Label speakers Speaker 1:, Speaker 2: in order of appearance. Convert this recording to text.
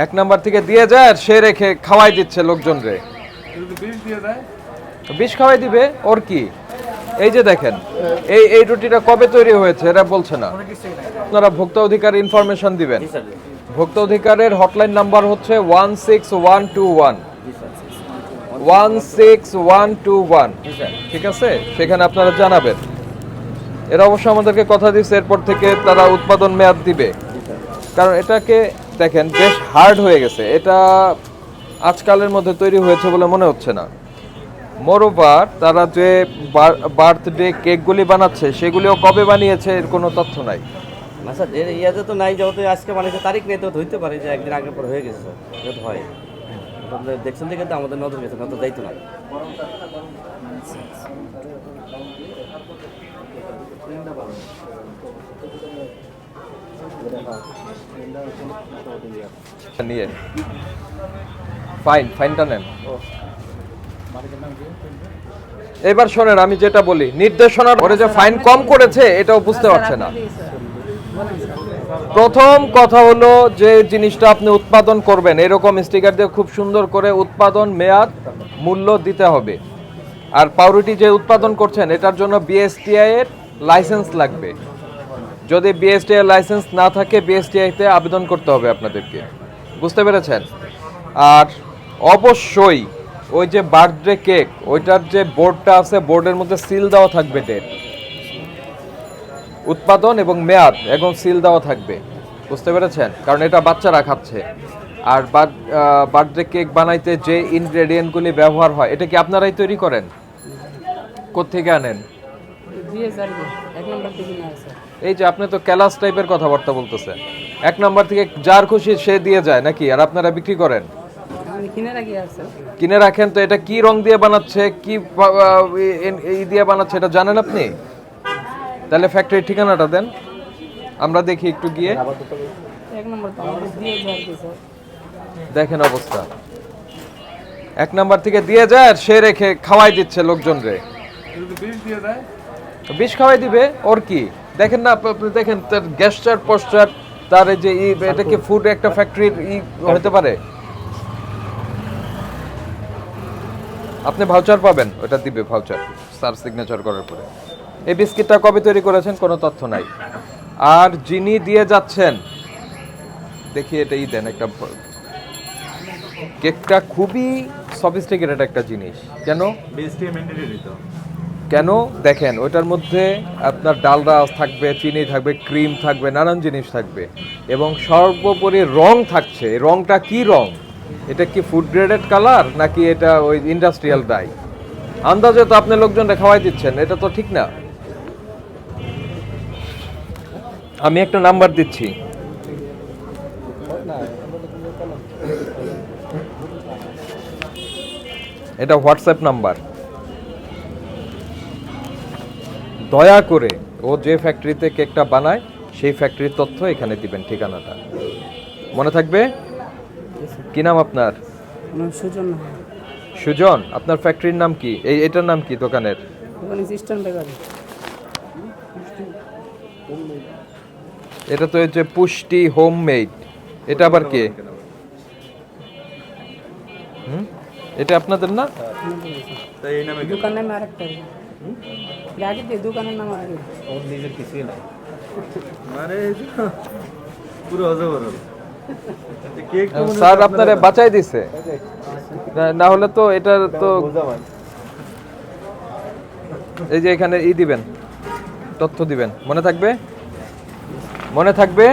Speaker 1: এক নাম্বার থেকে দিয়ে যায় আর সে রেখে খাওয়াই দিচ্ছে লোকজন রে। বিষ খাওয়াই দিবে ওর কি? এই যে দেখেন এই রুটিটা কবে তৈরি হয়েছে এরা বলছে না। আপনারা ভোক্তা অধিকার ইনফরমেশন দিবেন। ভোক্তা অধিকারের হটলাইন নাম্বার হচ্ছে 16121 16121, ঠিক আছে? সেখানে আপনারা জানাবেন। এরা অবশ্য আমাদেরকে কথা দিচ্ছে এরপর থেকে তারা উৎপাদন মেয়াদ দিবে, কারণ এটাকে দেখেন বেশ হার্ড হয়ে গেছে। এটা আজকালের মধ্যে তৈরি হয়েছে বলে মনে হচ্ছে না। মোরওভার তারা যে বার্থডে কেকগুলি বানাচ্ছে সেগুলিও কবে বানিয়েছে এর কোনো তথ্য নাই।
Speaker 2: না স্যার, ইয়াতে তো নাই, যেহেতু আজকে বানিয়েছে তারিখ নেই, তো হইতে পারে যে একদিন আগের পর হয়ে গেছে স্যার, যেহেতু হয়। আপনাদের দেখছেন দেখে তো আমাদের নজর গেছে, নজর দায়িত্ব নাই।
Speaker 1: নিয়ে ফাইনটা নেন। এবার শোনেন আমি যেটা বলি, নির্দেশনার ওরে যে ফাইন কম করেছে এটাও বুঝতে পারছে না। প্রথম কথা হলো যে জিনিসটা আপনি উৎপাদন করবেন এরকম স্টিকার দিয়ে খুব সুন্দর করে উৎপাদন মেয়াদ মূল্য দিতে হবে। আর পাউরুটি যে উৎপাদন করছেন এটার জন্য বিএসটিআই এর লাইসেন্স লাগবে। যদি বিএসটিআই লাইসেন্স না থাকে বিএসটিআই তে আবেদন করতে হবে আপনাদেরকে, বুঝতে পেরেছেন? আর অবশ্যই ওই যে বার্থডে কেক ওইটার যে বোর্ডটা আছে বোর্ডের মধ্যে সিল দেওয়া থাকবে, ডেট, উৎপাদন এবং মেয়াদ এবং সিল দেওয়া থাকবে, বুঝতে পেরেছেন? কারণ এটা বাচ্চারা খাচ্ছে। আর বার্থডে কেক বানাইতে যে ইনগ্রেডিয়েন্টগুলি ব্যবহার হয় এটা কি আপনারাই তৈরি করেন? কোত্থেকে আনেন? এই যে আপনি তো ক্যালাস টাইপের কথাবার্তা বলতেছেন। এক নাম্বার থেকে যার খুশি সে দিয়ে যায় নাকি? আর আপনারা বিক্রি করেন? কিনে রাখেন। তো এটা কি রং দিয়ে বানাচ্ছে, কি এই দিয়ে বানাচ্ছে এটা জানেন আপনি? তাহলে ফ্যাক্টরির ঠিকানাটা দেন, আমরা দেখি একটু গিয়ে। দেখেন অবস্থা, এক নাম্বার থেকে দিয়ে যায় আর সে রেখে খাওয়াই দিচ্ছে লোকজন রে। বিষ খাওয়াই দিবে ওর কি? দেখেন না আপনি, দেখেন তার গ্যাসচার পোস্টার, তার এই যে এটা কি ফুড একটা ফ্যাক্টরির হতে পারে? আপনি ভাউচার পাবেন, ওটা দিবে ভাউচার স্যার সিগনেচার করার পরে। এই বিস্কিটটা কবে তৈরি করেছেন কোনো তথ্য নাই। আর যিনি দিয়ে যাচ্ছেন দেখি এটাই দেন একটা। কেকটা খুবই সফিস্টিকেটেড একটা জিনিস। কেন কেন দেখেন ওইটার মধ্যে আপনার ডালডা থাকবে, চিনি থাকবে, ক্রিম থাকবে, নানান জিনিস থাকবে এবং সর্বোপরি রং থাকছে। রংটা কি রং? এটা কি ফুড গ্রেডেড কালার নাকি এটা ওই ইন্ডাস্ট্রিয়াল ডাই? আন্দাজে তো আপনি লোকজনকে খাওয়াই দিচ্ছেন, এটা তো ঠিক না। আমি একটা নাম্বার দিচ্ছি, এটা হোয়াটসঅ্যাপ নাম্বার। দয়া করে ও যে ফ্যাক্টরিতে কেকটা বানায় সেই ফ্যাক্টরির তথ্য এখানে দিবেন, ঠিকানাটা মনে থাকবে। কি নাম আপনার?
Speaker 3: সুজন।
Speaker 1: সুজন। আপনার ফ্যাক্টরির নাম কি? এটার নাম কি দোকানের? এটা তো এই যে পুষ্টি হোমমেড, এটা আবার কে? এটা আপনাদের না?
Speaker 3: দোকানের নাম আরেকটা, আগে দিয়ে দোকানের নাম আগে।
Speaker 2: ওর নিজের কিছুই নাই, মানে পুরো অজগর।
Speaker 1: স্যার আপনারে বাঁচাই দিছে, না হলে তো এটা তো এই যে এখানে দিবেন, তথ্য দিবেন, মনে থাকবে? মনে থাকবে?